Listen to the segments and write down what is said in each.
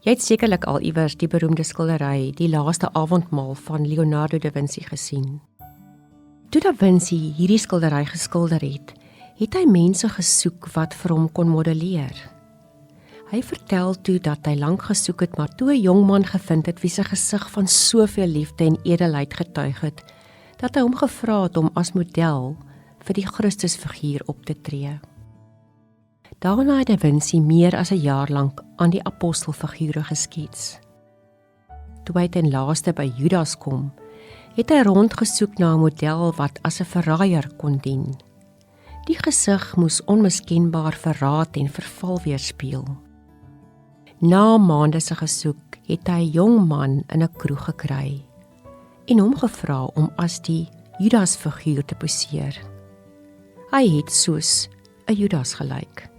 Jy het sekerlik al iewers die beroemde skildery, Die Laaste Avondmaal van Leonardo da Vinci gesien. Toe da Vinci hierdie skildery geskilder het hy mense gesoek wat vir hom kon modelleer. Hy vertel toe dat hy lank gesoek het, maar toe 'n jong man gevind het wie sy gesig van soveel liefde en edelheid getuig het, dat hy hom gevra het om as model vir die Christusfiguur op te tree. Daarna het Da Vinci meer as 'n jaar lank aan die apostelfigure geskets. Toe hy ten laaste by Judas kom, het hy rondgesoek na 'n model wat as 'n verraaier kon dien. Die gesig moes onmiskenbaar verraad en verval weerspieël. Na maande se gesoek het hy 'n jong man in 'n kroeg gekry en hom gevra om as die Judas-figuur te poseer. Hy het soos 'n Judas gelyk.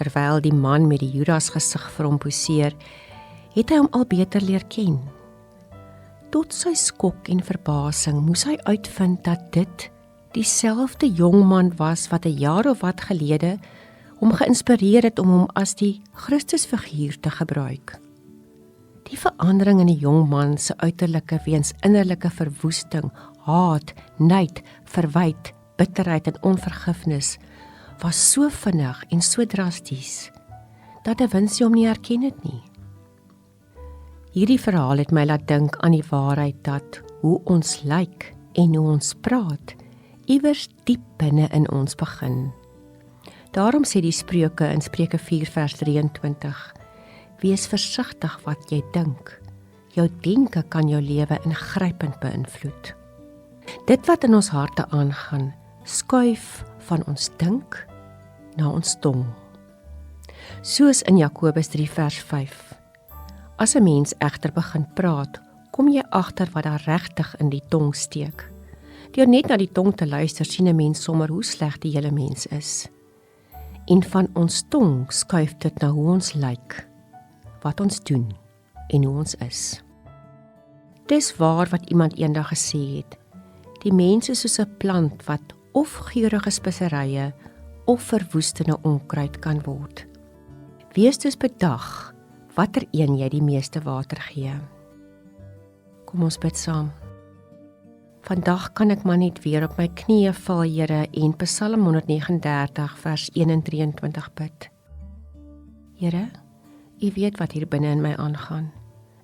Terwyl die man met die Judas-gesig vir hom poseer, het hy hom al beter leer ken. Tot sy skok en verbasing moes hy uitvind dat dit dieselfde jong man was wat 'n jaar of wat gelede hom geïnspireer het om hom as die Christusfiguur te gebruik. Die verandering in die jong man se uiterlike weens innerlike verwoesting, haat, nyd, verwyte, bitterheid en onvergifnis was so vinnig en so drasties dat Da Vinci hom nie herken het nie. Hierdie verhaal het my laat dink aan die waarheid dat hoe ons lyk en hoe ons praat iewers diep binne in ons begin. Daarom sê die Spreuke in Spreuke 4 vers 23: Wees versigtig wat jy dink. Jou denke kan jou lewe ingrypend beïnvloed. Dit wat in ons harte aangaan, skuif van ons dink na ons tong. Soos in Jakobus 3 vers 5. As 'n mens egter begin praat, kom jy agter wat daar regtig in die tong steek. Deur net na die tong te luister, sien 'n mens sommer hoe sleg die hele mens is. En van ons tong skuif dit na hoe ons lyk, wat ons doen en hoe ons is. Dis waar wat iemand eendag gesê het. Die mens is soos 'n plant wat of geurende speserye of verwoestende onkruid kan word. Wees dus bedag watter een jy die meeste water gee. Kom ons bid saam. Vandag kan ek maar net weer op my knieë val, Here, en Psalm 139 vers 1 en 23 bid. Here, U weet wat hier binne in my aangaan.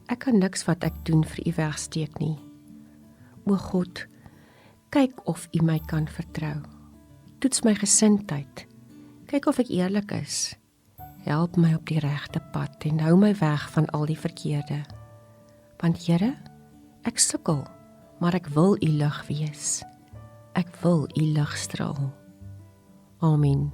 Ek kan niks wat ek doen vir U wegsteek nie. O God, kyk of U my kan vertrou. Toets my gesindheid. Kyk of ek eerlik is. Help my op die regte pad en hou my weg van al die verkeerde. Want Here, ek sukkel, maar ek wil U lig wees. Ek wil U lig straal. Amen.